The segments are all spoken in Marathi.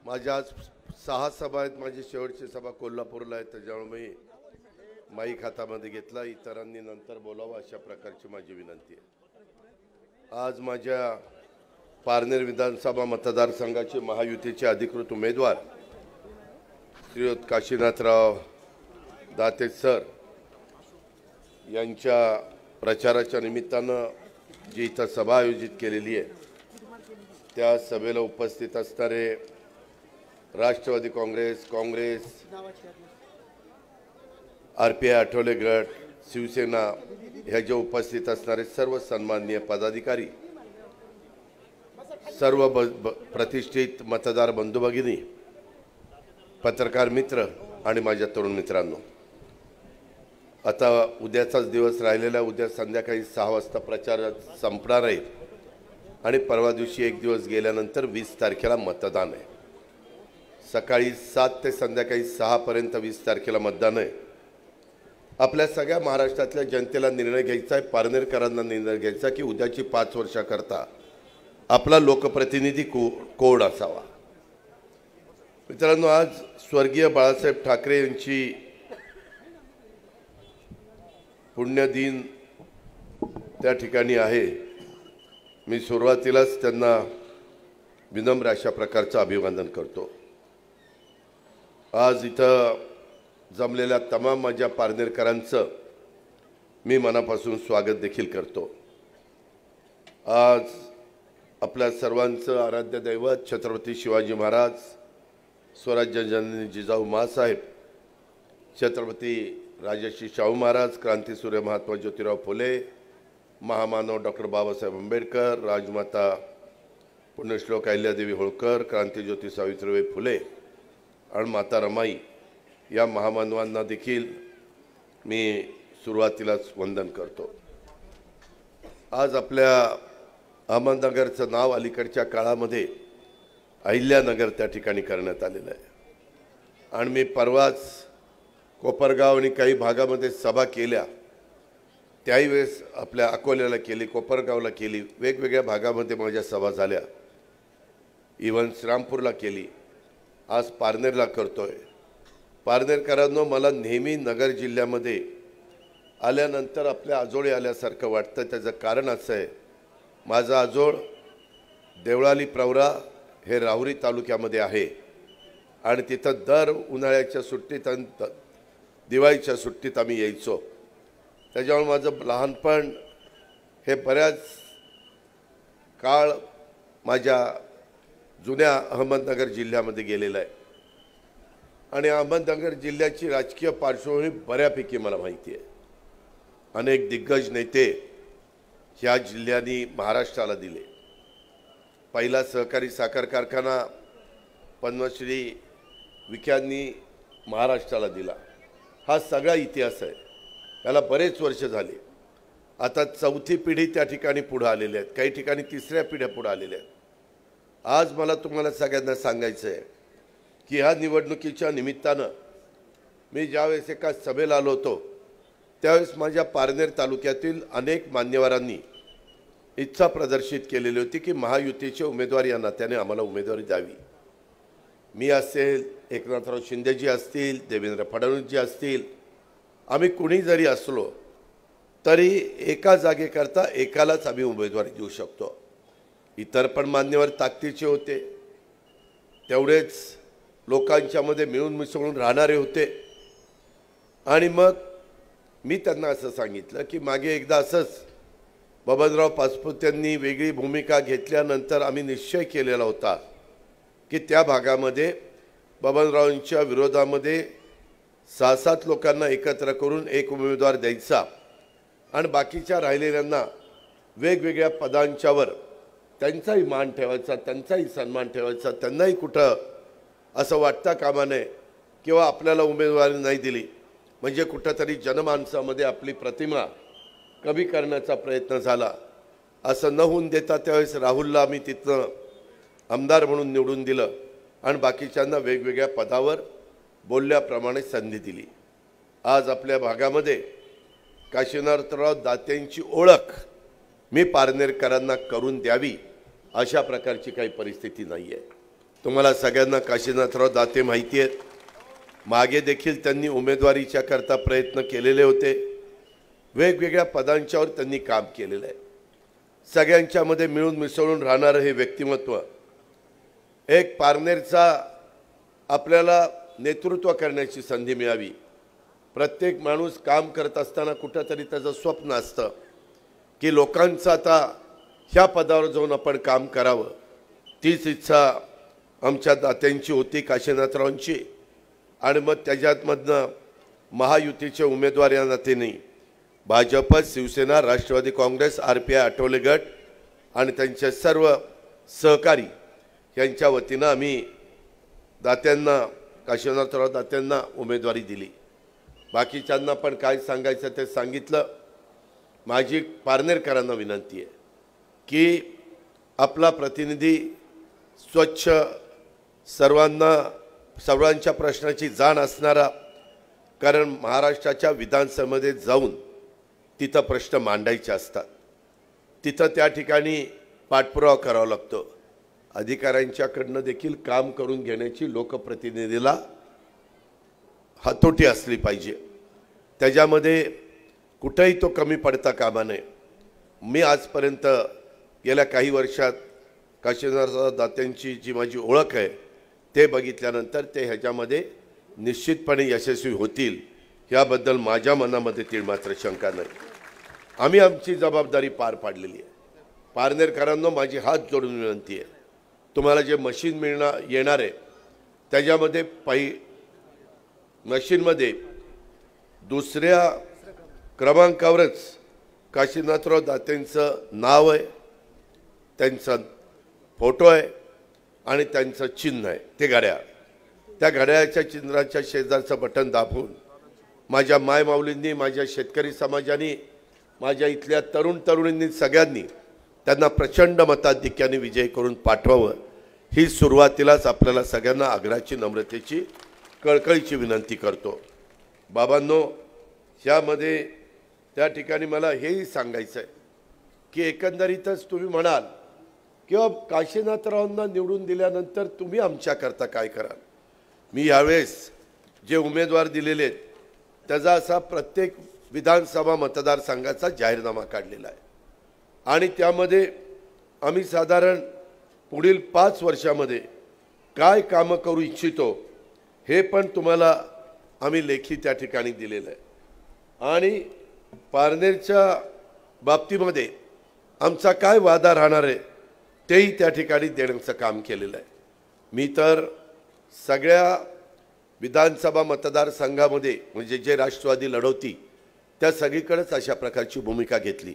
माझ्या आज 6 सभा आहेत। माझी शेवटची सभा कोल्हापूरला आहे, त्याच्यामुळे मी माईक हातामध्ये घेतला। इतरांनी नंतर बोलावं अशा प्रकारची माझी विनंती आहे। आज माझ्या पारनेर विधानसभा मतदारसंघाचे महायुतीचे अधिकृत उमेदवार श्रीयुत काशीनाथराव दाते सर यांच्या प्रचाराच्या निमित्तानं जी इथं सभा आयोजित केलेली आहे, त्या सभेला उपस्थित असणारे राष्ट्रवादी काँग्रेस, आरपीआय आठवले गट, शिवसेना ह्या जे उपस्थित असणारे सर्व सन्माननीय पदाधिकारी, सर्व प्रतिष्ठित मतदार बंधू भगिनी, पत्रकार मित्र आणि माझ्या तरुण मित्रांनो, आता उद्याचाच दिवस राहिलेला। उद्या संध्याकाळी 6 वाजता प्रचार संपणार आहे आणि परवा दिवशी एक दिवस गेल्यानंतर 20 तारखेला मतदान आहे। सकाळी 7 ते संध्याकाळी 6 पर्यंत 20 तारखेला मतदान आहे। आपल्या सगळ्या महाराष्ट्रातल्या जनतेला निर्णय घ्यायचा आहे, पारनेरकरांना निर्णय घ्यायचा की उद्याची 5 वर्षाकरता आपला लोकप्रतिनिधी कोण असावा। मित्रांनो, आज स्वर्गीय बाळासाहेब ठाकरे यांची पुण्यदिन त्या ठिकाणी आहे। मी सुरुवातीलाच त्यांना विनम्र अशा प्रकारचं अभिवादन करतो। आज इथं जमलेल्या तमाम माझ्या पारनेरकरांचं मी मनापासून स्वागत देखील करतो। आज आपल्या सर्वांचं आराध्य दैवत छत्रपती शिवाजी महाराज, स्वराज्य जननी जिजाऊ माँसाहेब, छत्रपती राजर्षी शाहू महाराज, क्रांतीसूर्य महात्मा ज्योतिराव फुले, महामानव डॉक्टर बाबासाहेब आंबेडकर, राजमाता पुण्यश्लोक अहिल्यादेवी होळकर, क्रांतीज्योती सावित्रीबाई फुले आणि माता रमाई या महामानवांना देखील मी सुरुवातीलाच वंदन करतो। आज आपल्या अहमदनगरचं नाव अलीकडच्या काळामध्ये अहिल्यानगर त्या ठिकाणी करण्यात आलेलं आहे आणि मी परवाच कोपरगाव आणि काही भागामध्ये सभा केल्या। त्याही वेळेस आपल्या अकोल्याला केली, कोपरगावला केली, वेगवेगळ्या भागामध्ये माझ्या सभा झाल्या, इव्हन श्रीरामपूरला केली, आज पारनेरला करतोय। पारनेरकरांनो, मला नेहमी नगर जिल्ह्यामध्ये आल्यानंतर आपल्या आजोळी आल्यासारखं वाटतं। त्याचं कारण असं आहे, माझं आजोळ देवळाली प्रवरा हे राहुरी तालुक्यामध्ये आहे आणि तिथं दर उन्हाळ्याच्या सुट्टीत आणि दिवाळीच्या सुट्टीत आम्ही यायचो। त्याच्यामुळे माझं लहानपण हे बऱ्याच काळ माझ्या जुन्या अहमदनगर जिल्ह्यामध्ये गेलेलं आहे आणि अहमदनगर जिल्ह्याची राजकीय पार्श्वभूमी बऱ्यापैकी मला माहिती आहे। अनेक दिग्गज नेते ह्या जिल्ह्यांनी महाराष्ट्राला दिले। पहिला सहकारी साखर कारखाना पद्मश्री विख्यांनी महाराष्ट्राला दिला। हा सगळा इतिहास आहे, याला बरेच वर्ष झाले। आता 4थी पिढी त्या ठिकाणी पुढे आलेली आहेत, काही ठिकाणी 3ऱ्या पिढ्या पुढे आलेल्या आहेत। आज मला तुम्हाला सगळ्यांना सांगायचं आहे की ह्या निवडणुकीच्या निमित्तानं मी ज्यावेळेस एका सभेला आलो होतो, त्यावेळेस माझ्या पारनेर तालुक्यातील अनेक मान्यवरांनी इच्छा प्रदर्शित केलेली होती की महायुतीचे उमेदवार या नात्याने आम्हाला उमेदवारी द्यावी। मी असेल, एकनाथराव शिंदेजी असतील, देवेंद्र फडणवीसजी असतील, आम्ही कुणी जरी असलो तरी एका जागेकरता एकालाच आम्ही उमेदवारी देऊ शकतो। इतर पण मान्यवर ताकदीचे होते, तेवढेच लोकांच्यामध्ये मिळून मिसळून राहणारे होते आणि मग मी त्यांना असं सांगितलं की मागे एकदा असंच बबनराव पाचपुते यांनी वेगळी भूमिका घेतल्यानंतर आम्ही निश्चय केलेला होता की त्या भागामध्ये बबनरावांच्या विरोधामध्ये 6-7 लोकांना एकत्र करून एक उमेदवार द्यायचा आणि बाकीच्या राहिलेल्यांना वेगवेगळ्या पदांच्यावर त्यांचाही मान ठेवायचा, त्यांचाही सन्मान ठेवायचा। त्यांनाही कुठं असं वाटता कामा नये किंवा आपल्याला उमेदवारी नाही दिली म्हणजे कुठंतरी जनमानसामध्ये आपली प्रतिमा कमी करण्याचा प्रयत्न झाला। असं न होऊन देता त्यावेळेस राहुलला मी तिथनं आमदार म्हणून निवडून दिलं आणि बाकीच्यांना वेगवेगळ्या पदावर बोलल्याप्रमाणे संधी दिली। आज आपल्या भागामध्ये काशीनाथराव दातेंची ओळख मी पारनेरकरांना करून द्यावी अशा प्रकारची काही परिस्थिती नाही आहे। तुम्हाला सगळ्यांना काशीनाथराव दाते माहिती आहेत. मागे देखील त्यांनी उमेदवारीच्या करता प्रयत्न केलेले होते. वेगवेगळ्या पदांच्यावर त्यांनी काम केलेलं आहे. सगळ्यांच्यामध्ये मिळून मिसळून राहणारं हे व्यक्तिमत्व, एक पारनेरचा आपल्याला नेतृत्व करण्याची संधी मिळावी. प्रत्येक माणूस काम करत असताना कुठंतरी त्याचं स्वप्न असतं की लोकांचं आता ह्या पदावर जाऊन आपण काम करावं. तीच इच्छा आमच्या दात्यांची होती, काशीनाथरावांची. आणि मग त्याच्यातमधनं महायुतीचे उमेदवार या नात्याने भाजप, शिवसेना, राष्ट्रवादी काँग्रेस, RPI, आठवले गट आणि त्यांचे सर्व सहकारी यांच्या वतीनं आम्ही दात्यांना, काशीनाथराव दात्यांना उमेदवारी दिली. बाकीच्यांना पण काय सांगायचं ते सांगितलं. माझी पारनेरकरांना विनंती आहे की आपला प्रतिनिधी स्वच्छ, सर्वांच्या प्रश्नाची जाण असणारा, कारण महाराष्ट्राच्या विधानसभेमध्ये जाऊन तिथं प्रश्न मांडायचे असतात, तिथं त्या ठिकाणी पाठपुरावा करावा लागतो. अधिकाऱ्यांच्याकडनं देखील काम करून घेण्याची लोकप्रतिनिधीला हातोटी असली पाहिजे. त्याच्यामध्ये कुठेही तो कमी पडता कामा नये. मी आजपर्यंत गेल्या काही वर्षात काशीनाथराव दात्यांची जी माझी ओळख आहे ते बघितल्यानंतर ते ह्याच्यामध्ये निश्चितपणे यशस्वी होतील याबद्दल माझ्या मनामध्ये तीळमात्र शंका नाही. आम्ही आमची जबाबदारी पार पाडलेली आहे. पारनेरकरांना माझी हात जोडून विनंती आहे, तुम्हाला जे मशीन येणार आहे त्याच्यामध्ये मशीनमध्ये दुसऱ्या क्रमांकावरच काशीनाथराव दातेंचं नाव आहे, त्यांचा फोटो आहे आणि त्यांचं चिन्ह आहे. ते घड्याळ, त्या घड्याळाच्या चिन्हाच्या शेजारचं बटन दाबून माझ्या मायमाऊलींनी, माझ्या शेतकरी समाजाने, माझ्या इथल्या तरुणींनी सगळ्यांनी त्यांना प्रचंड मताधिक्याने विजय करून पाठवावं. ही सुरुवातीलाच आपल्याला सगळ्यांना आग्रहाची, नम्रतेची, कळकळीची विनंती करतो. बाबांनो, यामध्ये त्या ठिकाणी मला हेही सांगायचं आहे की एकंदरीतच तुम्ही म्हणाल किंवा काशीनाथरावांना निवडून दिल्यानंतर तुम्ही आमच्याकरता काय कराल. मी यावेळेस जे उमेदवार दिलेले आहेत त्याचा असा प्रत्येक विधानसभा मतदारसंघाचा जाहीरनामा काढलेला आहे आणि त्यामध्ये आम्ही साधारण पुढील 5 वर्षामध्ये काय कामं करू इच्छितो हे पण तुम्हाला आम्ही लेखी त्या ठिकाणी दिलेलं आहे. आणि पारनेरच्या बाबतीमध्ये आमचा काय वादा राहणार आहे तेही त्या ठिकाणी देण्याचं काम केलेलं आहे. मी तर सगळ्या विधानसभा मतदारसंघामध्ये म्हणजे जे राष्ट्रवादी लढवती त्या सगळीकडेच अशा प्रकारची भूमिका घेतली.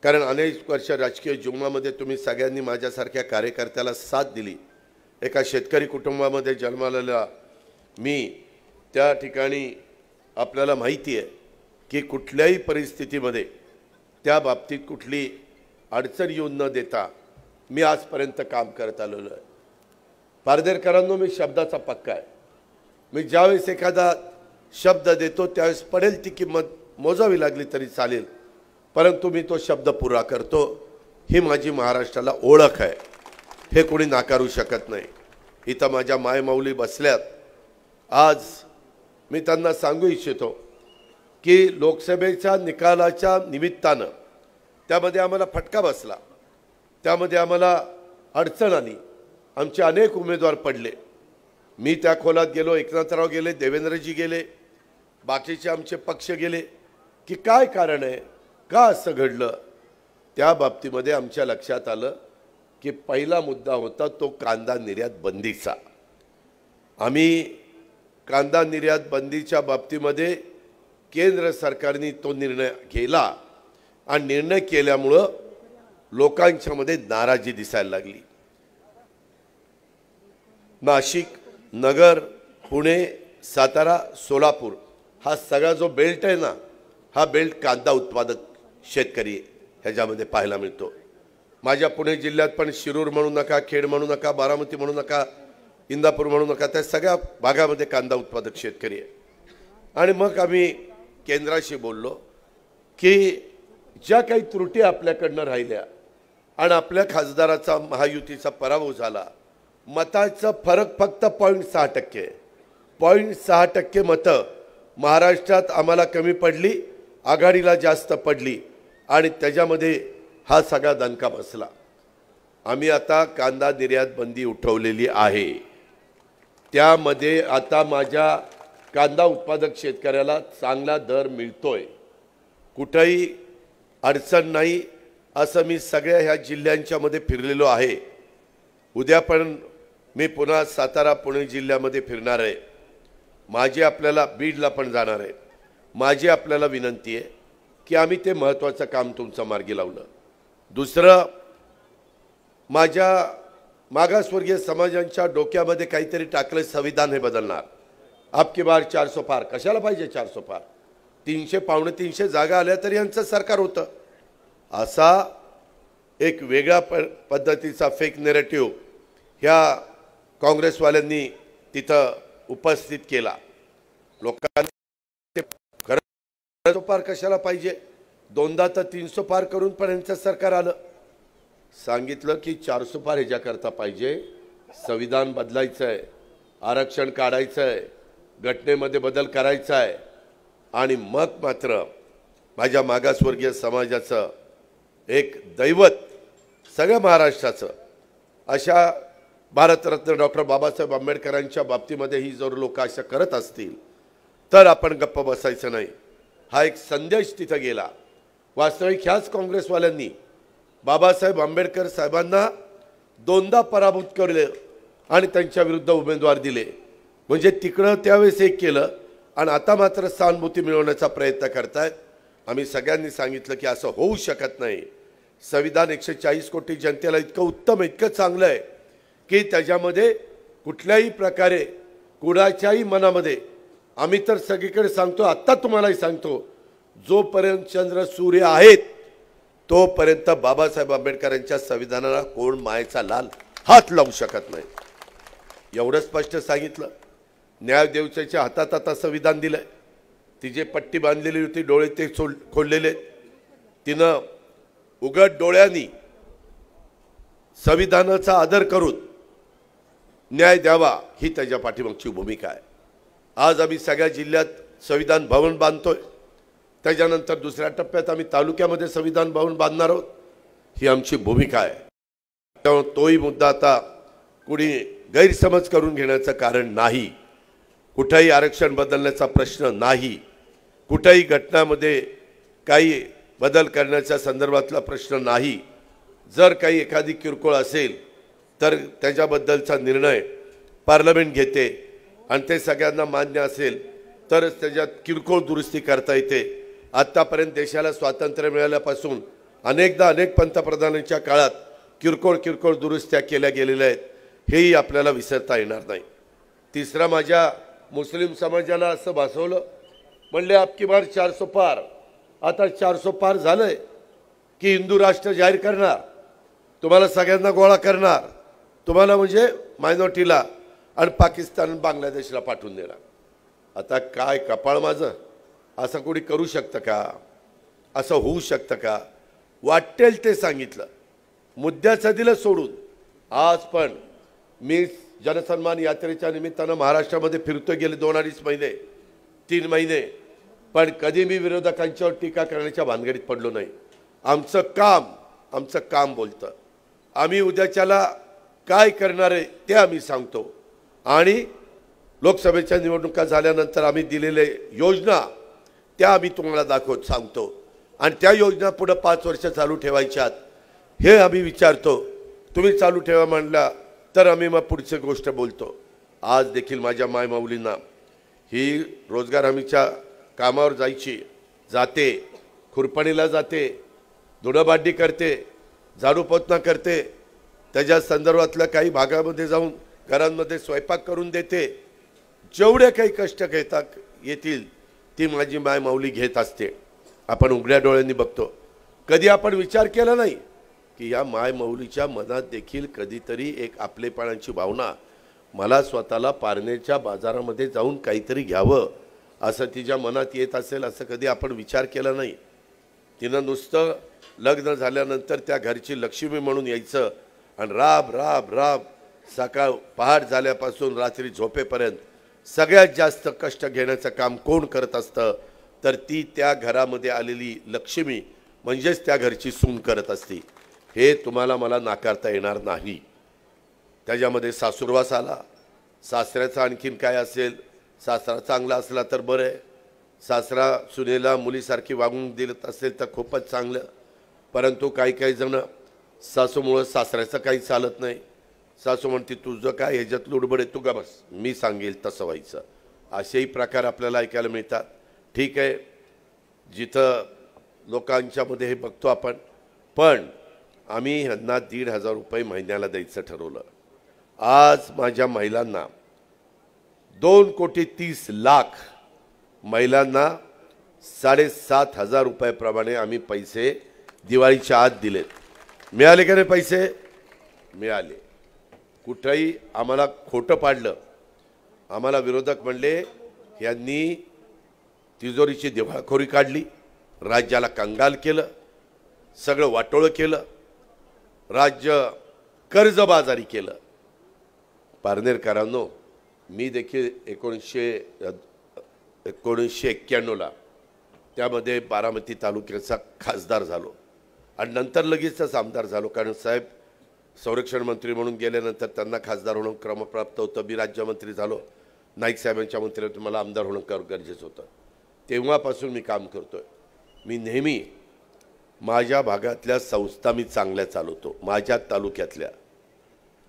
कारण अनेक वर्ष राजकीय जीवनामध्ये तुम्ही सगळ्यांनी माझ्यासारख्या कार्यकर्त्याला साथ दिली. एका शेतकरी कुटुंबामध्ये जन्मालेला मी, त्या ठिकाणी आपल्याला माहिती आहे की कुठल्याही परिस्थितीमध्ये त्या बाबतीत कुठली अडचण येऊन न देता मी आजपर्यंत काम करत आलेलो आहे. पारनेरकरांनो, मी शब्दाचा पक्का आहे. मी ज्यावेळेस एखादा शब्द देतो त्यावेळेस पडेल ती किंमत मोजावी लागली तरी चालेल, परंतु मी तो शब्द पुरा करतो. ही माझी महाराष्ट्राला ओळख आहे, हे कोणी नाकारू शकत नाही. इथं माझ्या मायमाऊली बसल्यात. आज मी त्यांना सांगू इच्छितो की लोकसभेच्या निकालाच्या निमित्तानं त्यामध्ये आम्हाला फटका बसला, त्यामध्ये आम्हाला अडचण आली, आमचे अनेक उमेदवार पडले. मी त्या खोलात गेलो, एकनाथराव गेले, देवेंद्रजी गेले, बाकीचे आमचे पक्ष गेले की काय कारण आहे, का असं घडलं. त्या बाबतीमध्ये आमच्या लक्षात आलं की पहिला मुद्दा होता तो कांदा निर्यात बंदीचा. आम्ही कांदा निर्यात बंदीच्या बाबतीमध्ये केंद्र सरकारने तो निर्णय केला आणि निर्णय केल्यामुळं लोकांच्यामध्ये नाराजी दिसायला लागली. नाशिक, नगर, पुणे, सातारा, सोलापूर हा सगळा जो बेल्ट आहे ना, हा बेल्ट कांदा उत्पादक शेतकरी ह्याच्यामध्ये पाहायला मिळतो. माझ्या पुणे जिल्ह्यात पण शिरूर म्हणू नका, खेड म्हणू नका, बारामती म्हणू नका, इंदापूर म्हणू नका, त्या सगळ्या भागामध्ये कांदा उत्पादक शेतकरी आहे. आणि मग आम्ही केंद्राशी बोललो की ज्या काही त्रुटी आपल्याकडनं राहिल्या आणि आपल्या खासदाराचा महायुतीचा पराभव झाला मताचा फरक फक्त 0.6%. 0.6% मतं महाराष्ट्रात आम्हाला कमी पडली, आघाडीला जास्त पडली आणि त्याच्यामध्ये हा सगळा दणका बसला. आम्ही आता कांदा निर्यात बंदी उठवलेली आहे. त्यामध्ये आता माझ्या कांदा उत्पादक शेतकऱ्याला चांगला दर मिळतोय, कुठेही अडचण नाही असं मी सगळ्या ह्या जिल्ह्यांच्या मध्ये फिरलेलो आहे. उद्या पण मी पुन्हा सातारा पुणे जिल्ह्यामध्ये फिरणार आहे. माझी आपल्याला बीडला पण जाणार आहे. माझी आपल्याला विनंती आहे की आम्ही ते महत्त्वाचं काम तुमचं मार्गी लावलं. दुसरं, माझ्या मागासवर्गीय समाजांच्या डोक्यामध्ये काहीतरी टाकलं, संविधान हे बदलणार. आपकी बार 400 पार. कशाला पाहिजे 400 पार? 300 पावणे 300 जागा आल्या तरी यांचं सरकार होतं. असा एक वेगळ्या पद्धतीचा फेक नॅरेटिव्ह ह्या काँग्रेसवाल्यांनी तिथं उपस्थित केला. लोकांना 400 पार कशाला पाहिजे? दोनदा तर 300 पार करून पण यांचं सरकार आलं. सांगितलं की 400 पार ह्याच्याकरता पाहिजे, संविधान बदलायचं आहे, आरक्षण काढायचं आहे, घटनेमध्ये बदल करायचा आहे आणि मग मात्र माझ्या मागासवर्गीय समाजाचं एक दैवत सगळ्या महाराष्ट्राचं अशा भारतरत्न डॉक्टर बाबासाहेब आंबेडकरांच्या बाबतीमध्ये ही जर लोक अशा करत असतील तर आपण गप्प बसायचं नाही. हा एक संदेश तिथं गेला. वास्तविक ह्याच काँग्रेसवाल्यांनी बाबासाहेब आंबेडकर साहेबांना दोनदा पराभूत केले आणि त्यांच्या विरुद्ध उमेदवार दिले. म्हणजे तिकडं त्यावेळेस एक केलं आणि आता मात्र सहानुभूती मिळवण्याचा प्रयत्न करतायत. आम्ही सगळ्यांनी सांगितलं की असं होऊ शकत नाही. संविधान 140 कोटी जनतेला इतकं उत्तम, इतकं चांगलं आहे की त्याच्यामध्ये कुठल्याही प्रकारे कुणाच्याही मनामध्ये, आम्ही तर सगळीकडे सांगतो, आत्ता तुम्हालाही सांगतो, जोपर्यंत चंद्र सूर्य आहेत तोपर्यंत बाबासाहेब आंबेडकरांच्या संविधानाला कोण मायेचा लाल हात लावू शकत नाही. एवढं स्पष्ट सांगितलं. न्यायदेवतेच्या हातात आता संविधान दिलंय. तिचे पट्टी बांधलेली होती, डोळे ते खोललेले, तिनं उघड डोळ्यांनी संविधानाचा आदर करून न्याय द्यावा ही त्याच्या पाठीमागची भूमिका आहे. आज आम्ही सगळ्या जिल्ह्यात संविधान भवन बांधतोय. त्याच्यानंतर दुसऱ्या टप्प्यात आम्ही तालुक्यामध्ये संविधान भवन बांधणार आहोत. ही आमची भूमिका आहे. त्यामुळे तोही मुद्दा आता कुणी गैरसमज करून घेण्याचं कारण नाही. कुठेही आरक्षण बदलण्याचा प्रश्न नाही. कुठेही घटनामध्ये काही बदल करण्याच्या संदर्भातला प्रश्न नाही. जर काही एखादी किरकोळ असेल तर त्याच्याबद्दलचा निर्णय पार्लमेंट घेते आणि ते सगळ्यांना मान्य असेल तरच त्याच्यात किरकोळ दुरुस्ती करता येते. आत्तापर्यंत देशाला स्वातंत्र्य मिळाल्यापासून अनेकदा अनेक पंतप्रधानांच्या काळात किरकोळ दुरुस्त्या केल्या गेलेल्या आहेत. हेही आपल्याला विसरता येणार नाही. तिसरा, माझ्या मुस्लिम समाजाला असं भासवलं, म्हणले आपकी बार 400 पार. आता 400 पार झालंय की हिंदू राष्ट्र जाहीर करणार, तुम्हाला सगळ्यांना गोळा करणार, तुम्हाला म्हणजे मायनॉरिटीला आणि पाकिस्तान बांगलादेशला पाठवून देणार. आता काय कपाळ माझं, असं कोणी करू शकतं का? असं होऊ शकतं का? वाटेल ते सांगितलं, मुद्द्याचं दिलं सोडून. आज पण मी जनसन्मान यात्रेच्या निमित्तानं महाराष्ट्रामध्ये फिरतोय गेले 2-2.5 महिने 3 महिने, पण कधी मी विरोधकांच्यावर टीका करण्याच्या भानगडीत पडलो नाही. आमचं काम बोलतं. आम्ही उद्याच्याला काय करणार आहे ते आम्ही सांगतो आणि लोकसभेच्या निवडणुका झाल्यानंतर आम्ही दिलेले योजना त्या आम्ही तुम्हाला दाखवत सांगतो आणि त्या योजना पुढे 5 वर्ष चालू ठेवायच्यात हे आम्ही विचारतो. तुम्ही चालू ठेवा म्हणला तर आम्ही मग पुढची गोष्ट बोलतो. आज देखील माझ्या मायमाऊलींना ही रोजगार हमीच्या कामावर जाते, खुरपणीला जाते, धुडंभांडी करते, झाडू पोछा करते, त्याच्या संदर्भातल्या काही भागामध्ये जाऊन घरांमध्ये स्वयंपाक करून देते. जेवढे काही कष्ट येतील ती माझी मायमाऊली घेत असते. आपण उघड्या डोळ्यांनी बघतो. कधी आपण विचार केला नाही की या मायमाऊलीच्या मनात देखील कधीतरी एक आपलेपणाची भावना, मला स्वतःला पारनेरच्या बाजारामध्ये जाऊन काहीतरी घ्यावं असं तिच्या मनात येत असेल, असं कधी आपण विचार केला नाही. तिनं नुसतं लग्न झाल्यानंतर त्या घरची लक्ष्मी म्हणून यायचं आणि राब राब राब सकाळ पहाट झाल्यापासून रात्री झोपेपर्यंत सगळ्यात जास्त कष्ट घेण्याचं काम कोण करत असतं तर ती त्या घरामध्ये आलेली लक्ष्मी म्हणजेच त्या घरची सून करत असती। हे तुम्हाला मला नाकारता येणार नाही। त्याच्यामध्ये सासूरवास आला, सासऱ्याचं आणखीन काय असेल, सासरा चांगला असला तर बरं आहे, सासरा सुनेला मुलीसारखी वागणूक दिलं असेल तर खूपच चांगलं, परंतु काही जण सासूमुळं सासऱ्याचं काही चालत नाही। सासू म्हणते तुझं काय ह्याच्यात लुडबड आहे, तू का बस, मी सांगेल तसं व्हायचं, असेही प्रकार आपल्याला ऐकायला मिळतात। ठीक आहे, जिथं लोकांच्यामध्ये हे बघतो आपण, पण आम्ही ह्यांना 1,500 रुपये महिन्याला द्यायचं ठरवलं। आज माझ्या महिलांना 2,30,00,000 महिलांना 7,500 रुपयाप्रमाणे आम्ही पैसे दिवाळीच्या आत दिलेत। मिळाले का नाही पैसे? मिळाले। कुठेही आम्हाला खोटं पाडलं, आम्हाला विरोधक म्हणले यांनी तिजोरीची दिवाळखोरी काढली, राज्याला कंगाल केलं, सगळं वाटोळं केलं, राज्य कर्जबाजारी केलं। पारनेरकरांनो, मी देखील 1991ला त्यामध्ये बारामती तालुक्याचा खासदार झालो आणि नंतर लगेचच आमदार झालो, कारण साहेब संरक्षण मंत्री म्हणून गेल्यानंतर त्यांना खासदार होणं क्रमप्राप्त होतं। मी राज्यमंत्री झालो, नाईक साहेबांच्या मंत्रिमंडळात मला आमदार होणं गरजेचं होतं। तेव्हापासून मी काम करतोय। मी नेहमी माझ्या भागातल्या संस्था मी चांगल्या चालवतो, माझ्या तालुक्यातल्या।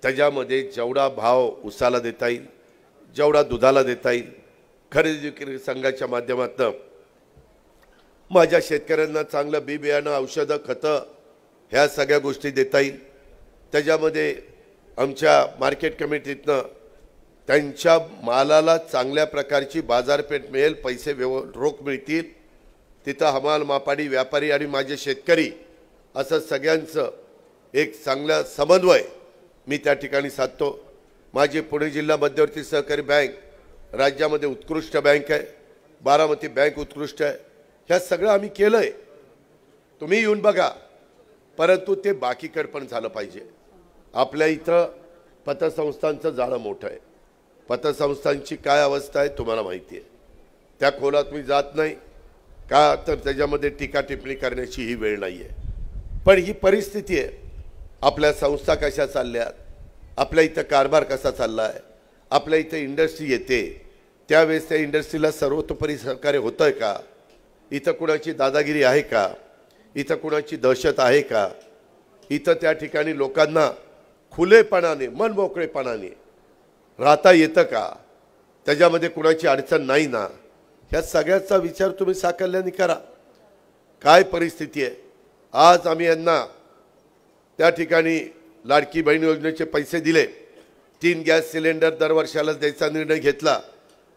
त्याच्यामध्ये जेवढा भाव उसाला देता येईल, जेवढा दुधाला देता येईल, खरेदी विक्री संघाच्या माध्यमातून माझ्या शेतकऱ्यांना चांगलं बी बियाणं, औषधं, खतं ह्या सगळ्या गोष्टी देता येईल। त्याच्यामध्ये आमच्या मार्केट कमिटीतनं त्यांच्या मालाला चांगल्या प्रकारची बाजारपेठ मिळेल, पैसे रोख मिळतील, तिथं हमाल, मापाडी, व्यापारी आणि माझे शेतकरी असं सगळ्यांचं एक चांगला समन्वय मी त्या ठिकाणी साधतो। माझी पुणे जिल्हा मध्यवर्ती सहकारी बँक राज्यामध्ये उत्कृष्ट बँक आहे, बारामती बँक उत्कृष्ट आहे। ह्या सगळं आम्ही केलं आहे, तुम्ही येऊन बघा, परंतु ते बाकीकडे पण झालं पाहिजे। आपल्या इथं पतसंस्थांचं जाळं मोठं आहे, पतसंस्थांची काय अवस्था आहे तुम्हाला माहिती आहे, त्या खोलात मी जात नाही का, तर त्याच्यामध्ये टीका टिप्पणी करण्याची ही वेळ नाही आहे। पण ही परिस्थिती आहे, आपल्या संस्था कशा चालल्यात, आपल्या इथं कारभार कसा चालला आहे, आपल्या इथं इंडस्ट्री येते त्यावेळेस त्या इंडस्ट्रीला सर्वतोपरी सहकार्य होतं आहे का, इथं कुणाची दादागिरी आहे का, इथं कुणाची दहशत आहे का, इथं त्या ठिकाणी लोकांना खुलेपणाने मनमोकळेपणाने राहता येतं का, त्याच्यामध्ये कुणाची अडचण नाही ना, ह्या सगळ्याचा विचार तुम्ही साकल्याने करा। काय परिस्थिती आहे, आज आम्ही यांना त्या ठिकाणी लाडकी बहीण योजनेचे पैसे दिले, 3 गॅस सिलेंडर दर वर्षाला द्यायचा निर्णय घेतला,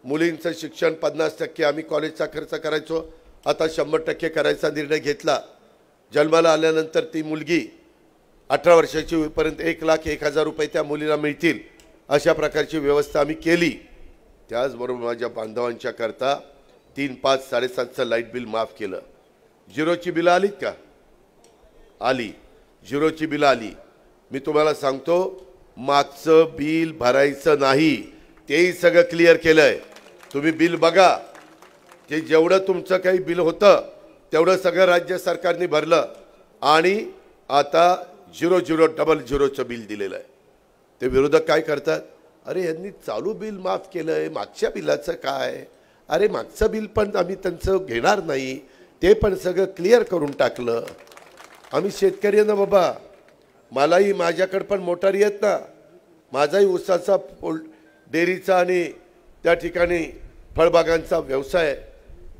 मुलींचं शिक्षण 50% आम्ही कॉलेजचा खर्च करायचो, आता 100% करायचा निर्णय घेतला। जन्माला आल्यानंतर ती मुलगी 18 वर्षाची होईपर्यंत 1,01,000 रुपये त्या मुलीला मिळतील, अशा प्रकारची व्यवस्था आम्ही केली। त्याचबरोबर माझ्या बांधवांच्या करता 3, 5, 7.5चं लाईट बिल माफ केलं। झिरोची बिलं आलीत का? आली, झिरोची बिलं आली। मी तुम्हाला सांगतो, मागचं बिल भरायचं नाही, तेही सगळं क्लिअर केलंय। तुम्ही बिल बघा, ते जेवढं तुमचं काही बिल होतं तेवढं सगळं राज्य सरकारने भरलं आणि आता 0000चं बिल दिलेलं आहे। ते विरोधक काय करतात, अरे यांनी चालू बिल माफ केलंय, मागच्या बिलाचं काय, अरे मागचं बिल पण आम्ही त्यांचं घेणार नाही, ते पण सगळं क्लिअर करून टाकलं। आम्ही शेतकऱ्यांना बाबा, मलाही माझ्याकडे पण मोटारी आहेत ना, माझाही ऊसाचा डेअरीचा आणि त्या ठिकाणी फळबागांचा व्यवसाय आहे,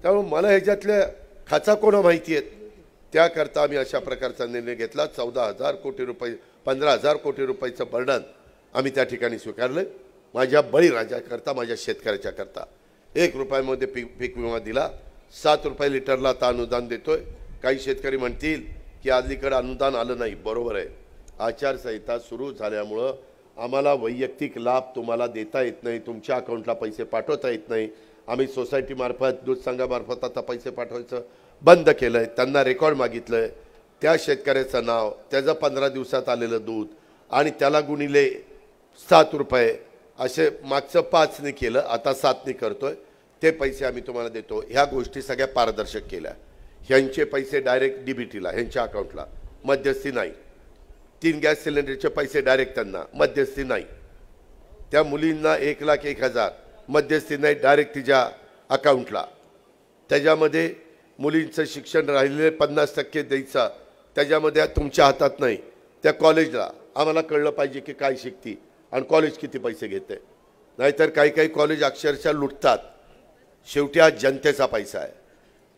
त्यामुळे मला ह्याच्यातल्या खाचा कोणा माहिती आहेत, त्याकरता आम्ही अशा प्रकारचा निर्णय घेतला। 14,000 कोटी रुपये 15,000 कोटी रुपयाचं बर्डन आम्ही त्या ठिकाणी स्वीकारलं। माझ्या बळीराजाकरता, माझ्या शेतकऱ्याच्या करता 1 रुपयामध्ये पीक विमा दिला, 7 रुपये लिटरला आता अनुदान देतोय। काही शेतकरी म्हणतील की अलीकडे अनुदान आलं नाही, बरोबर आहे, आचारसंहिता सुरू झाल्यामुळं आम्हाला वैयक्तिक लाभ तुम्हाला देता येत नाही, तुमच्या अकाउंटला पैसे पाठवता येत नाही। आम्ही सोसायटीमार्फत, दूध संघामार्फत आता पैसे पाठवायचं बंद केलं आहे। त्यांना रेकॉर्ड मागितलं आहे, त्या शेतकऱ्याचं नाव, त्याचं 15 दिवसात आलेलं दूध आणि त्याला गुणिले ₹7 असे मागचं 5ने केलं, आता 7ने करतोय. ते पैसे आम्ही तुम्हाला देतो. ह्या गोष्टी सगळ्या पारदर्शक केल्या. ह्यांचे पैसे डायरेक्ट डीबीटीला, ह्यांच्या अकाउंटला, मध्यस्थी नाही. 3 गॅस सिलेंडरचे पैसे डायरेक्ट त्यांना, मध्यस्थी नाही. त्या मुलींना 1,01,000 मध्यस्थी नाही, डायरेक्ट तिच्या अकाउंटला. त्याच्यामध्ये मुलींचं शिक्षण राहिलेले 50% द्यायचं, त्याच्यामध्ये तुमच्या हातात नाही. त्या कॉलेजला आम्हाला कळलं पाहिजे की काय शिकती आणि कॉलेज किती पैसे घेते. नाहीतर काही काही कॉलेज अक्षरशः लुटतात. शेवटी हा जनतेचा पैसा आहे,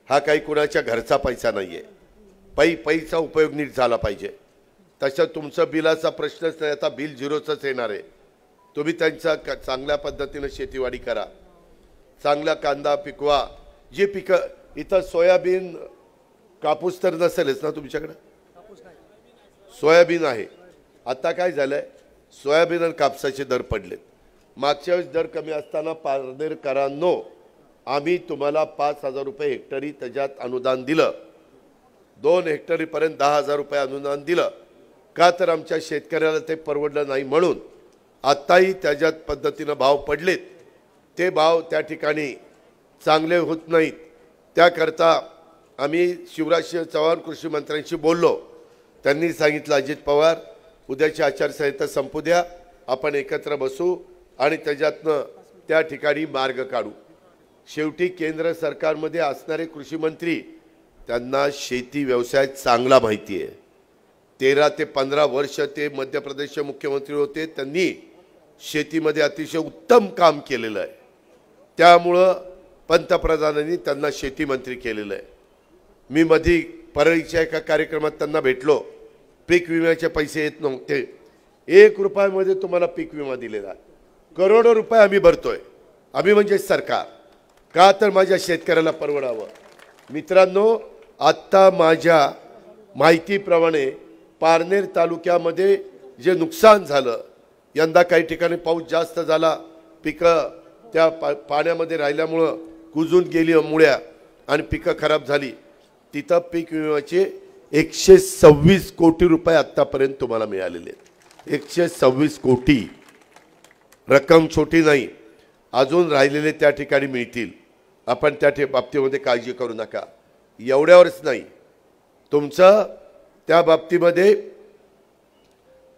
हा काही कुणाच्या घरचा पैसा नाही आहे. पैसा उपयोग नीट झाला पाहिजे. तसं तुमचं बिलाचा प्रश्नच नाही, आता बिल 0च येणार आहे. तुम्ही त्यांचा चांगल्या पद्धतीनं शेतीवाडी करा, चांगला कांदा पिकवा. जे पिकं इथं सोयाबीन कापूस तर नसेलच ना तुमच्याकडे? सोयाबीन आहे. आता काय झालंय, सोयाबीन आणि कापसाचे दर पडलेत. मागच्या वेळेस दर कमी असताना पारनेरकरांनो आम्ही तुम्हाला ₹5,000 हेक्टरी त्याच्यात अनुदान दिलं. 2 हेक्टरीपर्यंत ₹10,000 अनुदान दिलं. का तर आमच्या शेतकऱ्याला ते परवडलं नाही म्हणून. आत्ताही त्याच्यात पद्धतीनं भाव पडलेत. ते भाव त्या ठिकाणी चांगले होत नाहीत. त्याकरता आम्ही शिवराजसिंह चौहान कृषी मंत्र्यांशी बोललो. त्यांनी सांगितलं, अजित पवार उद्याची आचारसंहिता संपू द्या, आपण एकत्र बसू आणि त्याच्यातनं त्या ठिकाणी मार्ग काढू. शेवटी केंद्र सरकारमध्ये असणारे कृषी मंत्री, त्यांना शेती व्यवसाय चांगला माहिती आहे. 13 ते 15 वर्ष ते मध्य प्रदेशचे मुख्यमंत्री होते. त्यांनी शेतीमध्ये अतिशय उत्तम काम केलेलं आहे. त्यामुळं पंतप्रधानांनी त्यांना शेती मंत्री केलेलं आहे. मी मधी परळीच्या एका कार्यक्रमात त्यांना भेटलो. पीक विम्याचे पैसे येत नव्हते. ₹1 तुम्हाला पीक विमा दिलेला आहे. करोडो रुपये आम्ही भरतोय. आम्ही म्हणजे सरकार. का तर माझ्या शेतकऱ्याला परवडावं. मित्रांनो, आत्ता माझ्या माहितीप्रमाणे पारनेर तालुक्यामध्ये जे नुकसान झालं, यंदा काही ठिकाणी पाऊस जास्त झाला, पिकं त्या पाण्यामध्ये राहिल्यामुळं कुजून गेली मुळ्या आणि पिकं खराब झाली. तिथं पीक विम्याचे 126 कोटी रुपये आत्तापर्यंत तुम्हाला मिळालेले आहेत. 126 कोटी रक्कम छोटी नाही. अजून राहिलेले त्या ठिकाणी मिळतील. आपण त्या बाबतीमध्ये काळजी करू नका. एवढ्यावरच नाही, तुमचं त्या बाबतीमध्ये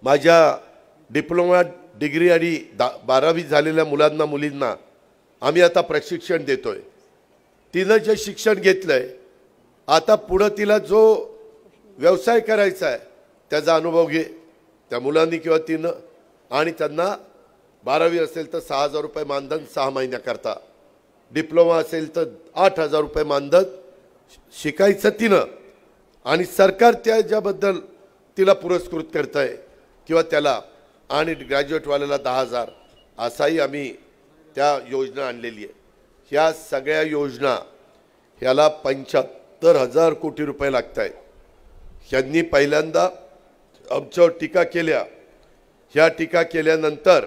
माझ्या डिप्लोमा डिग्री आणि 12वी झालेल्या मुलांना मुलींना आम्ही आता प्रशिक्षण देतोय. तिनं जे शिक्षण घेतलंय, आता पुढं तिला जो व्यवसाय करायचा आहे त्याचा अनुभव घे. त्या मुलांनी किंवा तिनं, आणि त्यांना 12वी असेल तर ₹6,000 मानधन 6 महिन्याकरता, डिप्लोमा असेल तर ₹8,000 मानधन. शिकायचं तिनं आणि सरकार त्याच्याबद्दल तिला पुरस्कृत करत आहे किंवा त्याला, आणि ग्रॅज्युएटवाल्याला 10,000 असाही आम्ही त्या योजना आणलेली आहे. ह्या सगळ्या योजना ह्याला 75,000 कोटी रुपये लागत आहेत. ह्यांनी पहिल्यांदा आमच्यावर टीका केल्या. ह्या टीका केल्यानंतर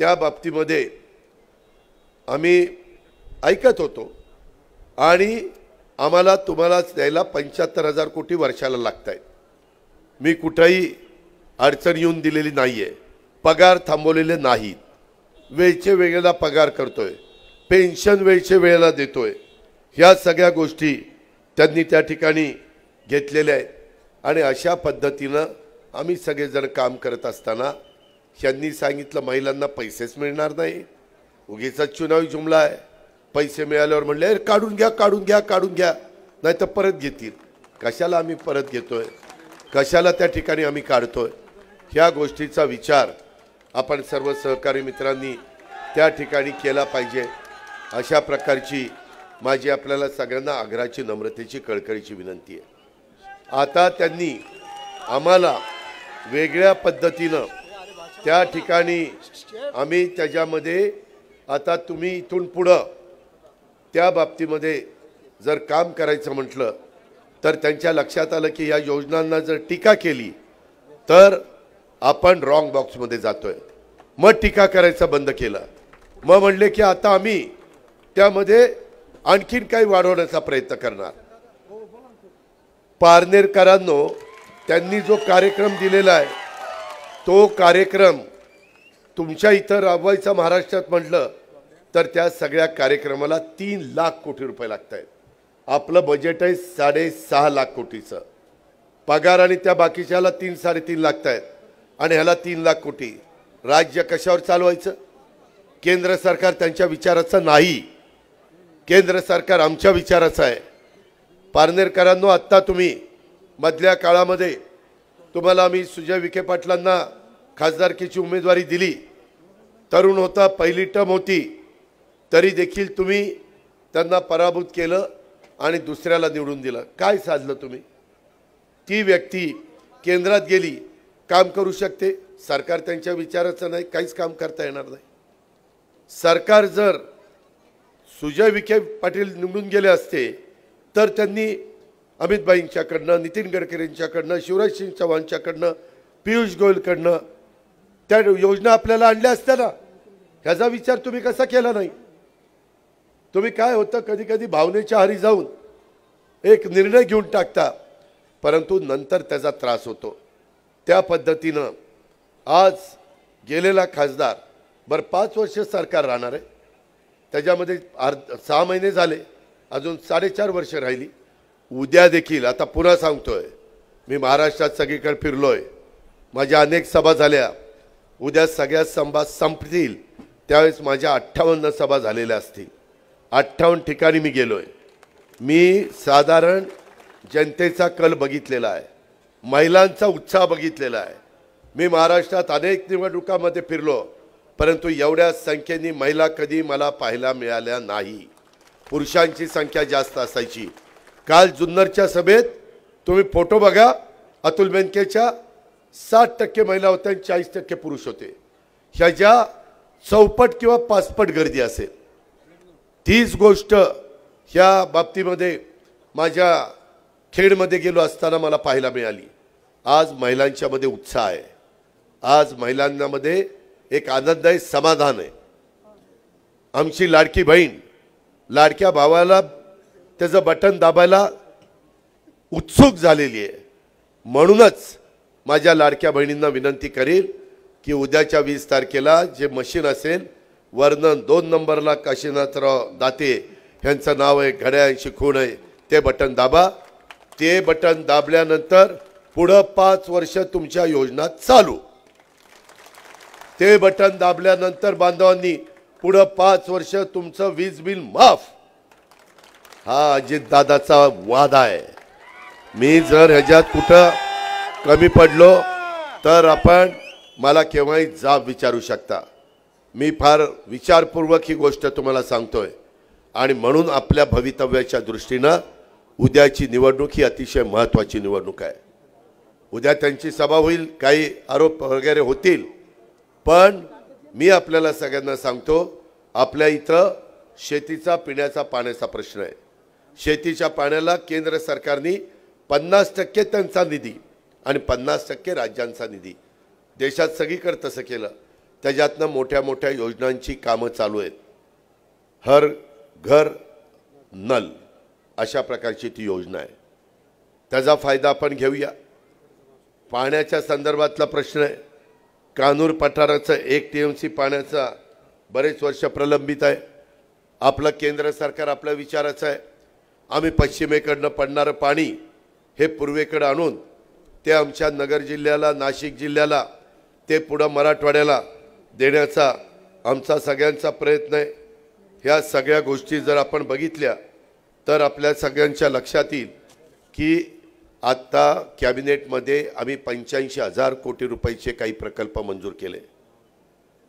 त्या बाबतीमध्ये आम्ही ऐकत होतो आणि आम्हाला तुम्हालाच द्यायला 75,000 कोटी वर्षाला लागत आहेत. मी कुठेही अडचण येऊन दिलेली नाही आहे. पगार थांबवलेले नाहीत. वेळचे वेळेला पगार करतोय, पेन्शन वेळचे वेळेला देतोय. ह्या सगळ्या गोष्टी त्यांनी त्या ठिकाणी घेतलेल्या आहेत. आणि अशा पद्धतीनं आम्ही सगळेजण काम करत असताना ह्यांनी सांगितलं महिलांना पैसेच मिळणार नाही. उगीचा चुनावी जुमला आहे. पैसे मिळाल्यावर म्हणले काढून घ्या काढून घ्या काढून घ्या, नाही तर परत घेतील. कशाला आम्ही परत घेतोय, कशाला त्या ठिकाणी आम्ही काढतोय? ह्या गोष्टीचा विचार आपण सर्व सहकारी मित्रांनी त्या ठिकाणी केला पाहिजे. अशा प्रकारची माझी आपल्याला सगळ्यांना आग्रहाची, नम्रतेची, कळकळीची विनंती आहे. आता त्यांनी आम्हाला वेगळ्या पद्धतीनं त्या ठिकाणी आम्ही त्याच्यामध्ये, आता तुम्ही इथून पुढं त्या बाबतीमध्ये जर काम करायचं म्हटलं तर त्यांच्या लक्षात आलं की या योजनांना जर टीका केली तर आपण रॉंग बॉक्समध्ये जातोय. मग टीका करायचं बंद केलं. मग म्हणले की आता आम्ही त्यामध्ये आणखीन काही वाढवण्याचा प्रयत्न करणार. पारनेरकरांनो, त्यांनी जो कार्यक्रम दिलेला आहे तो कार्यक्रम तुमच्या इथं राबवायचं महाराष्ट्रात म्हटलं तर त्या सगळ्या कार्यक्रमाला 3 लाख कोटी रुपये लागत आहेत. आपलं बजेट आहे 6.5 लाख कोटीचं. पगार आणि त्या बाकीच्याला 3-3.5 लागत आहेत आणि ह्याला 3 लाख कोटी. राज्य कशावर चालवायचं? केंद्र सरकार त्यांच्या विचाराचं नाही, केंद्र सरकार आमच्या विचाराचं आहे. पारनेरकरांनो, आत्ता तुम्ही मधल्या काळामध्ये तुम्हाला आम्ही सुजय विखे पाटलांना खासदारकीची उमेदवारी दिली. तरुण होता, पहिली टर्म होती, तरी देखील तुम्ही त्यांना पराभूत केलं आणि दुसऱ्याला निवडून दिलं. काय साधलं तुम्ही? ती व्यक्ती केंद्रात गेली, काम करू शकते. सरकार त्यांच्या विचाराचं नाही, काहीच काम करता येणार नाही. सरकार जर सुजय विखे पाटील निवडून गेले असते तर त्यांनी अमित भाईंच्याकडनं, नितीन गडकरींच्याकडनं, शिवराज सिंग चौहानच्याकडनं, पियुष गोयलकडनं त्या योजना आपल्याला आणल्या असत्या ना. ह्याचा विचार तुम्ही कसा केला नाही? तुम्ही काय होतं, कधी कधी भावनेच्या आहारी जाऊन एक निर्णय घेऊन टाकता, परंतु नंतर त्याचा त्रास होतो. त्या पद्धतीनं आज गेलेला खासदार, बरं 5 वर्ष सरकार राहणार आहे, त्याच्यामध्ये 6 महिने झाले, अजून 4.5 वर्ष राहिली. उद्या देखील, आता पुन्हा सांगतोय, मी महाराष्ट्रात सगळीकडे फिरलोय, माझ्या अनेक सभा झाल्या. उद्या सगळ्या सभा संपतील त्यावेळेस माझ्या 58 सभा झालेल्या असतील. 58 ठिकाणी मी गेलोय. मी साधारण जनतेचा कल बघितलेला आहे, महिलांचा उत्साह बघितलेला आहे. मी महाराष्ट्रात अनेक निवडणुकांमध्ये फिरलो, परंतु एवढ्या संख्येने महिला कधी मला पाहायला मिळाल्या नाही. पुरुषांची संख्या जास्त असायची. काल जुन्नरच्या सभेत तुम्ही फोटो बघा, अतुल बेनकेच्या 60% महिला होत्या आणि 40% पुरुष होते. ह्याच्या चौपट किंवा 5पट गर्दी असेल. तीच गोष्ट ह्या बाबतीमध्ये माझ्या खेडमध्ये गेलो असताना मला पाहायला मिळाली. आज महिलांच्यामध्ये उत्साह आहे, आज महिलांमध्ये एक आनंद आहे, समाधान आहे. आमची लाडकी बहीण लाडक्या भावाला त्याचं बटन दाबायला उत्सुक झालेली आहे. म्हणूनच माझ्या लाडक्या बहिणींना विनंती करेल की उद्याच्या 20 तारखेला जे मशीन असेल, वर्णन 2 नंबरला काशीनाथराव दाते यांचं नाव आहे, घड्याळांशी खूण आहे, ते बटन दाबा. ते बटन दाबल्यानंतर पुढं 5 वर्ष तुमच्या योजना चालू. ते बटन दाबल्यानंतर बांधवांनी पुढं 5 वर्ष तुमचं वीज बिल माफ. हा अजितदादाचा वादा आहे. मी जर ह्याच्यात कुठं कमी पडलो तर आपण मला केव्हाही जाब विचारू शकता. मी फार विचारपूर्वक ही गोष्ट तुम्हाला सांगतोय आणि म्हणून आपल्या भवितव्याच्या दृष्टीनं उद्याची निवडणूक ही अतिशय महत्त्वाची निवडणूक आहे. उद्या त्यांची सभा होईल, काही आरोप वगैरे होतील, पण मी आपल्याला सगळ्यांना सांगतो, आपल्या इथं शेतीचा, पिण्याचा पाण्याचा प्रश्न आहे. शेतीच्या पाण्याला केंद्र सरकारने 50% त्यांचा निधी आणि 50% राज्यांचा निधी, देशात सगळीकडे तसं केलं. त्याच्यातनं मोठ्या मोठ्या योजनांची कामं चालू आहेत. हर घर नल अशा प्रकारची ती योजना आहे. त्याचा फायदा आपण घेऊया. पाण्याच्या संदर्भातला प्रश्न आहे. कानूर पठाराचं 1 TMC पाण्याचा बरेच वर्ष प्रलंबित आहे. आपलं केंद्र सरकार आपल्या विचाराचं आहे. आम्ही पश्चिमेकडनं पडणारं पाणी हे पूर्वेकडे आणून ते आमच्या नगर जिल्ह्याला, नाशिक जिल्ह्याला, ते पुढं मराठवाड्याला देण्याचा आमचा सगळ्यांचा प्रयत्न आहे. ह्या सगळ्या गोष्टी जर आपण बघितल्या तर आपल्या सगळ्यांच्या लक्षात येईल की आत्ता कॅबिनेटमध्ये आम्ही 85,000 कोटी रुपयाचे काही प्रकल्प मंजूर केले.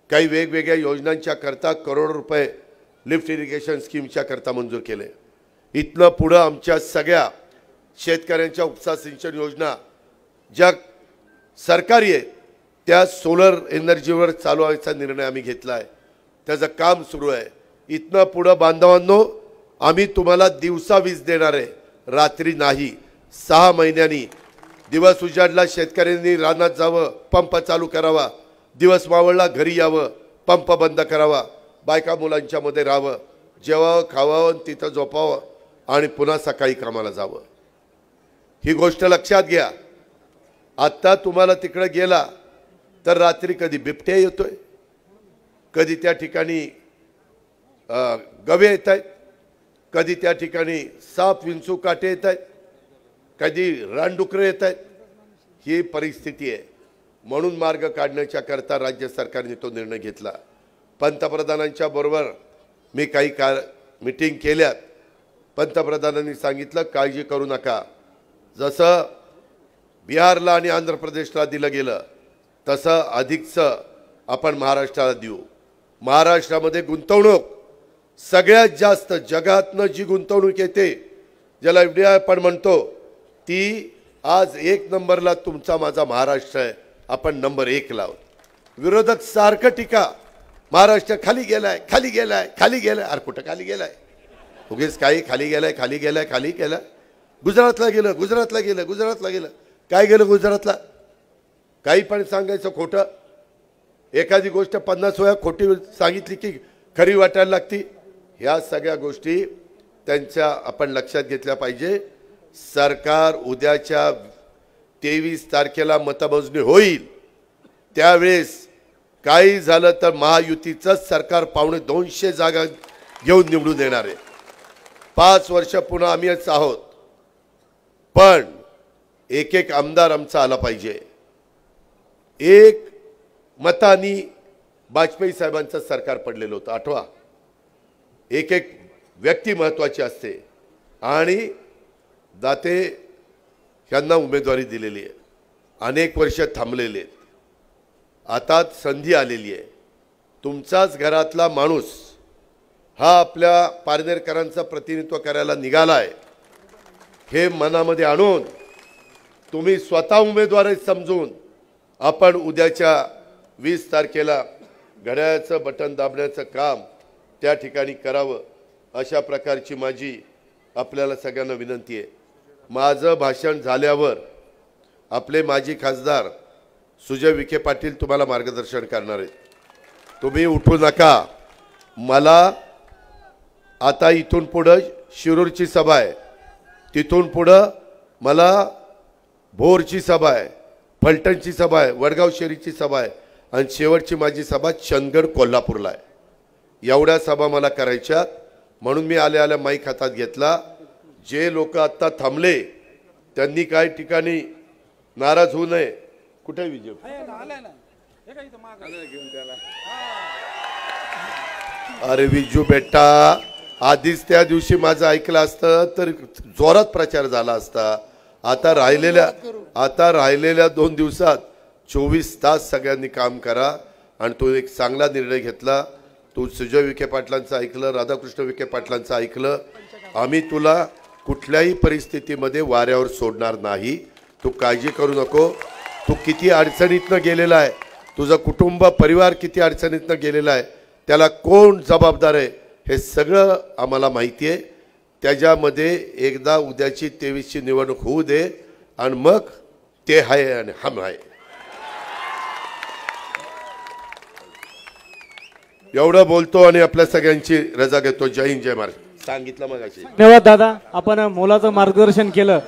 काही वेगवेगळ्या योजनांच्या करता करोड रुपये लिफ्ट इरिगेशन स्कीमच्या करता मंजूर केले. इथनं पुढं आमच्या सगळ्या शेतकऱ्यांच्या उपसा सिंचन योजना ज्या सरकारी आहेत त्या सोलर एनर्जीवर चालवायचा निर्णय आम्ही घेतला आहे. त्याचं काम सुरू आहे. इथनं पुढं बांधवांनो, आम्ही तुम्हाला दिवसा वीज देणार आहे, रात्री नाही. 6 महिन्यांनी दिवस उजाडला शेतकऱ्यांनी रानात जावं, पंप चालू करावा. दिवस मावळला घरी यावं, पंप बंद करावा. बायका मुलांच्या मध्ये राहावं, जेवावं, खावावं, तिथं झोपावं आणि पुन्हा सकाळी कामाला जावं. ही गोष्ट लक्षात घ्या. आत्ता तुम्हाला तिकडे गेला तर रात्री कधी बिबट्या येतोय, कधी त्या ठिकाणी गवे येत आहेत, कधी त्या ठिकाणी साप विंचू काटे येत आहेत, कधी रानडुकरं येत आहेत. ही परिस्थिती आहे. म्हणून मार्ग काढण्याच्या करता राज्य सरकारने तो निर्णय घेतला. पंतप्रधानांच्या बरोबर मी काही मीटिंग केल्यात. पंतप्रधानांनी सांगितलं काळजी करू नका, जसं बिहारला आणि आंध्र प्रदेशला दिलं गेलं तसं अधिकचं आपण महाराष्ट्राला देऊ. महाराष्ट्रामध्ये गुंतवणूक सगळ्यात जास्त जगातनं जी गुंतवणूक येते, ज्याला FDI आपण म्हणतो, ती आज 1 नंबरला तुमचा माझा महाराष्ट्र आहे. आपण नंबर 1 ला आहोत. विरोधक सारखं टीका, महाराष्ट्र खाली गेलाय, खाली गेलाय, खाली गेलाय. अरे कुठं खाली गेलाय? उगीच काही खाली गेलाय, खाली गेलाय, खाली गेलाय. गुजरातला गेलं, गुजरातला गेलं, गुजरातला गेलं. काय गेलं गुजरातला? काही पण सांगायचं खोटं. एखादी गोष्ट 50 वेळा खोटी सांगितली की खरी वाटायला लागती. ह्या सगळ्या गोष्टी त्यांच्या आपण लक्षात घेतल्या पाहिजे. सरकार उद्याच्या 23 तारखेला मतमोजणी होईल, त्यावेळेस काही झालं तर महायुतीचंच सरकार 250 जागा घेऊन निवडून येणार आहे. 5 वर्ष पुन्हा आम्हीच आहोत, पण एक एक आमदार आमचा आला पाहिजे. एक मतानी वाजपेयी साहेबांचं सरकार पडलेलं होतं, आठवा. एक एक व्यक्ती महत्त्वाची असते आणि दाते यांना उमेदवारी दिलेली आहे. अनेक वर्ष थांबलेले आहेत. आता संधी आलेली आहे. तुमचाच घरातला माणूस हा आपल्या पारनेरकरांचं प्रतिनिधित्व करायला निघाला आहे, हे मनामध्ये आणून तुम्ही स्वतः उमेदवार समजून आपण उद्याच्या 20 तारखेला घड्याळाचं बटन दाबण्याचं काम त्या ठिकाणी करावं, अशा प्रकारची माझी आपल्याला सगळ्यांना विनंती आहे. माझं भाषण झाल्यावर आपले माजी खासदार सुजय विखे पाटील तुम्हाला मार्गदर्शन करणार आहेत. तुम्ही उठू नका. मला आता इथून पुढं शिरूरची सभा आहे, तिथून पुढं मला भोरची सभा आहे, फलटणची सभा आहे, वडगाव शेरीची सभा आहे आणि शेवटची माझी सभा चंदगड कोल्हापूरला आहे. एवढ्या सभा मला करायच्या. म्हणून मी आल्या आल्या माईक हातात घेतला. जे लोक आता थांबले त्यांनी काही ठिकाणी नाराज होऊ नये. कुठे विजय? अरे विजू बेटा, आधीच त्या दिवशी माझं ऐकलं असतं तर जोरात प्रचार झाला असता. आता राहिलेल्या 2 दिवसात 24 तास सगळ्यांनी काम करा. आणि तो एक चांगला निर्णय घेतला. तू सुजय विखे पाटलांचं ऐकलं, राधाकृष्ण विखे पाटलांचं ऐकलं. आम्ही तुला कुठल्याही परिस्थितीमध्ये वाऱ्यावर सोडणार नाही. तू काळजी करू नको. तू किती अडचणीतनं गेलेला आहे, तुझं कुटुंब परिवार किती अडचणीतनं गेलेला आहे, त्याला कोण जबाबदार आहे हे सगळं आम्हाला माहिती आहे. त्याच्यामध्ये एकदा उद्याची 23ची निवडणूक होऊ दे आणि मग ते आहे आणि हम आहे. एवढं बोलतो आणि आपल्या सगळ्यांची रजा घेतो. जय हिंद, जय महाराष्ट्र. सांगितलं मग. धन्यवाद दादा, आपण मोलाचं मार्गदर्शन केलं.